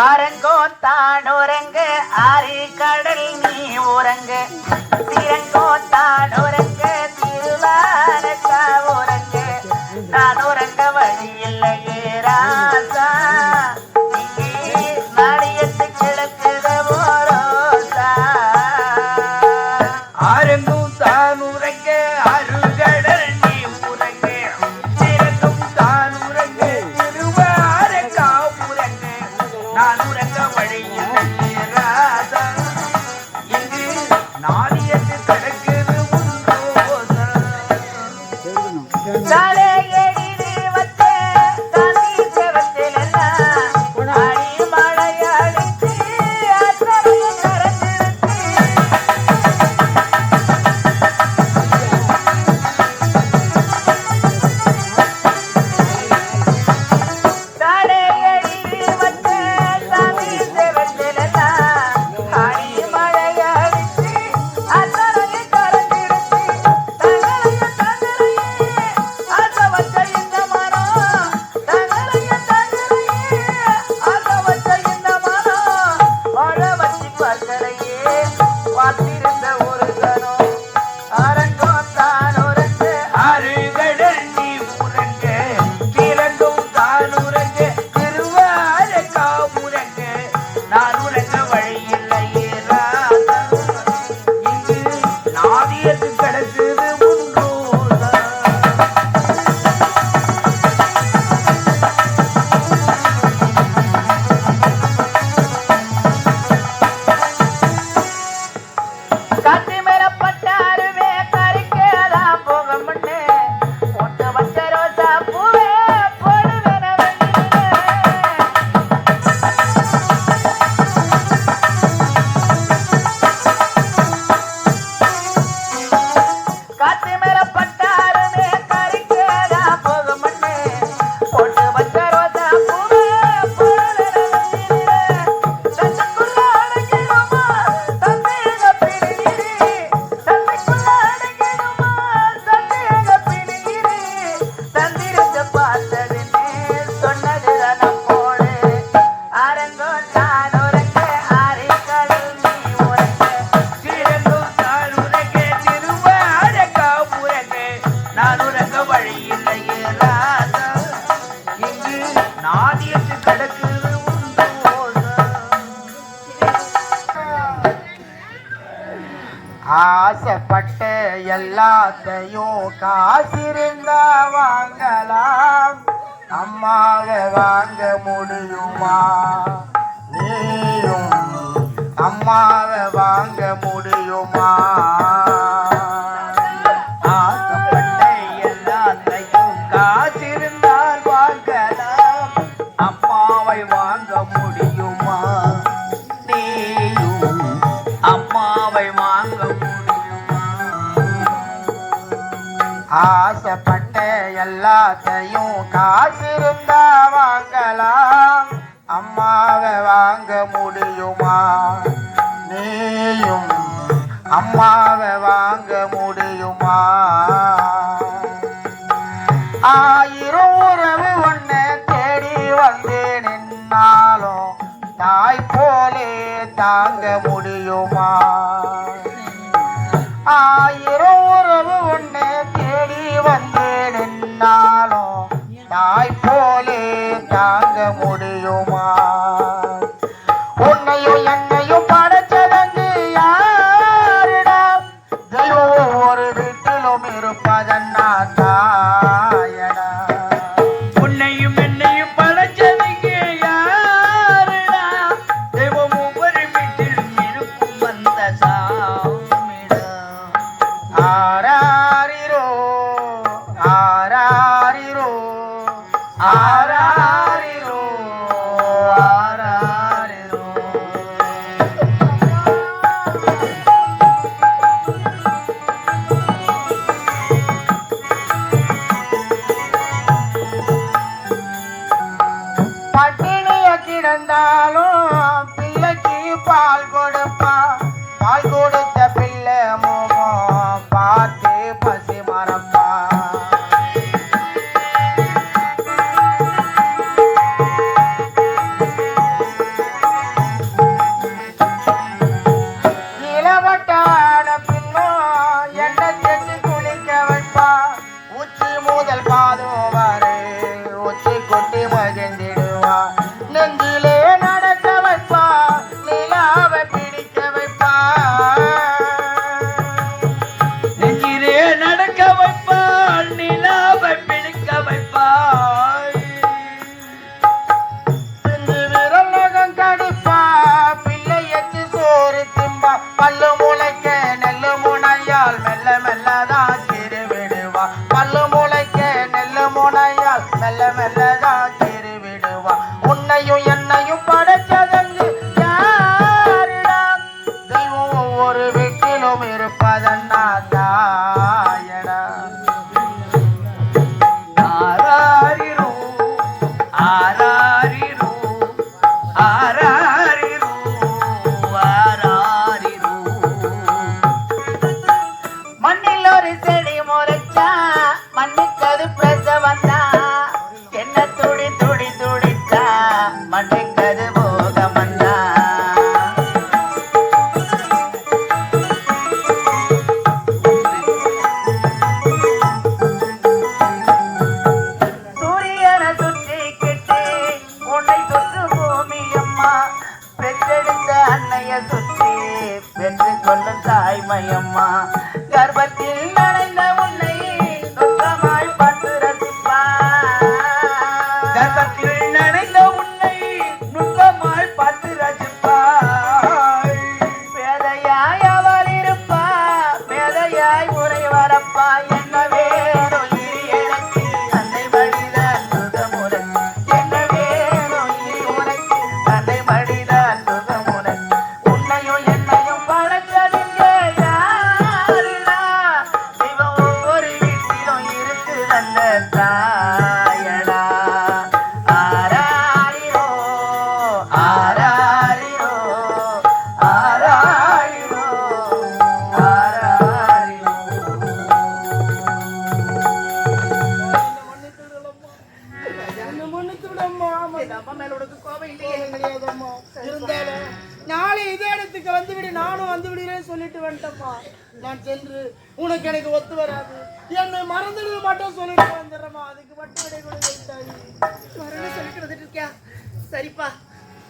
ஆரங்கோ தாடுரங்கு ஆரி கடல் நீ உறங்கு திரங்கோ தாடுரங்கு திருவாரக்கா உறங்கு நான் உறங்க வழி இல்லையே ராசா இங்கே நாடியத்து கிடக்குது ஓரோசா ஆரங்கும் தான் உறங்க அருகடல் நீ உறங்கு திரங்கும் தான் உறங்கு திருவாரக்கா உறங்கு நான் உறங்க வழி இல்லையே ராசா இங்கு நாடியத்து கிடக்குது உன்ரோசா சாலே எழிது வத்தே காந்தி செவத்திலெல்லாம் ஆடி மழையடித்து அத்தனைய கரந்திருத்து சாலே எழிது வத்தே காந்தி செவத்திலெல்லாம் ஆடி மழையடித்து அத்தனைய கரந்திருத்து தங்களைய தங்களையே ஆசை வச்ச இந்த மரம் தங்களைய தங்களையே ஆசை வச்ச இந்த மரம் வாழ வச்சு பார்க்கலையே பார்த்திருந்த ஒரு கணம் அரங்கோ தான் உறங்கு அருகடல் நீ உறங்க திரங்கும் தான் உறங்க திருவாரக்கா உறங்க நான் உறங்க வழி இல்லையே ராசா இங்கு நாதியத்து கிடக்குது உன்ரோசா காத்து மேல பட்டாருமே கறிக்கேதான் போக முன்னே போட்டு வச்ச ரோசா பூவே போடுவேன காத்து மேல பட்டாருமே கறிக்கேதான் போக முன்னே போட்டு வச்ச ரோசா பூவே போடுவேன தனக்குள்ள அடங்கிடுமா தந்தேக பிடிகிரி தனக்குள்ள அடங்கிடுமா தந்தேக பிடிகிரி தந்திருந்து பார்த்ததுன்னு சொன்னதுதான் நம்மோடு அரங்கோ தான் உறங்க ஆரி கடல் நீ உறங்க திரங்கும் தான் உறங்க திருவாரக்கா உறங்க நான் உறங்க வழி இல்லையே ராசா இங்கு நாதியத்து கிடக்குது உன்ரோசா ஆசைப்பட்ட எல்லாத்தையும் காசிருந்தா வாங்கலாம் அம்மாவை வாங்க முடியுமா நீயும் அம்மாவை வாங்க முடியுமா ஆசைப்பட்ட எல்லாத்தையும் காசிருந்தால் வாங்கலாம் அம்மாவை வாங்க முடியுமா நீயும் அம்மாவை வாங்க முடியுமா ஆசைப்பட்ட எல்லாத்தையும் காசிருந்தா வாங்கலாம் அம்மாவை வாங்க முடியுமா நீயும் அம்மாவை வாங்க முடியுமா ஆயிரம் உறவு ஒண்ணு தேடி வந்து நின்னாலும் தாய் போலே தாங்க முடியுமா ஆயிரம் உறவு ஒண்ணு தேடி வந்து நின்னாலும் தாய் போலே தாங்க முடியுமா உன்னையும் என்னையும் படைச்சதங்கு யாருடா தெய்வம் ஒரு வீட்டிலும் இருப்பதன்னா தாயடா உன்னையும் என்னையும் படைச்சதுங்க யாருடா தெய்வம் ஒவ்வொரு வீட்டிலும் இருக்கும் வந்த சாமிடா ஆராரிரோ ஆராரிரோ ஆராரிரோ ஆராரிரோ பட்டினிய கிடந்தாலும் பிள்ளைக்கு பால் கொடுப்பா பால் கொடுத்த பிள்ளை மோகம் பார்த்து பசி மறப்பா உன்னையும் என்னையும் படைச்சதங்கு யாருடா தெய்வம் ஒவ்வொரு வீட்டிலும் இருப்பதன்னா தாயடா ஆராரிரோ ஆராரிரோ ஆராரிரோ ஆராரிரோ மண்ணில் ஒரு செடி முறைச்சா மண்ணுக்கு அது பிரசவந்தா என்ன துடி துடி துடிச்சா மண்ணுக்கு அது போகமந்தா சூரியனை சுற்றிக்கிட்டு உன்னை சுற்று பூமி அம்மா பெற்றெடுத்த அன்னைய சுற்றி பெற்று கொள்ளும் தாய்மையம்மா கர்ப்பத்தில் நனைந்த உன்னை சுத்தமாய் பார்த்து ரசிப்பா கர்ப்பத்தில் நனைந்த உன்னை நுட்பமாய் பார்த்து ரசிப்பாய் பேதையாய் அவள் இருப்பா பேதையாய் உரை வரப்பா என்ன வேணும் இனி எனக்கு அன்னை மடிதான் சுகமுறை என்ன வேணும் இனி உனக்கு அன்னை மடிதான் சுகமுறை உன்னையும் என்னையும் படைச்சதுங்க யாருடா இவன் ஒவ்வொரு வீட்டிலும் இருக்கு வந்த தாயடா ஆராரிரோ ஆராரிரோ ஆராரிரோ ஆராரிரோ இருந்தாலும் நாளை இதே இடத்துக்கு வந்துவிடு நானும் வந்து விடுறேன்னு சொல்லிட்டு வந்துட்டேம்மா நான் சென்று உனக்கு எனக்கு ஒத்து வராது என்னை மறந்துடுது மட்டும் சொல்லிட்டு வந்துடுறேம்மா அதுக்கு மட்டும் விடை கொடுத்தாய் வரணும் சொல்லிட்டு வந்துட்டு இருக்கியா சரிப்பா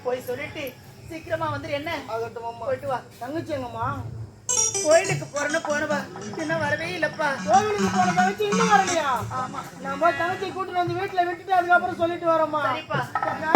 போய் சொல்லிட்டு சீக்கிரமா வந்துரு என்ன ஆகட்டும் அம்மா போயிட்டு வா தங்கச்சி எங்கம்மா கோயிலுக்கு போனவா இன்னும் வரவே இல்லப்பா கோவிலுக்கு போன தங்கச்சி இன்னும் வரலையா ஆமா நம்ம தங்கச்சி கூட்டிட்டு வந்து வீட்டுல விட்டுட்டு அதுக்கப்புறம் சொல்லிட்டு வரோம்மா சரிப்பா சரியா?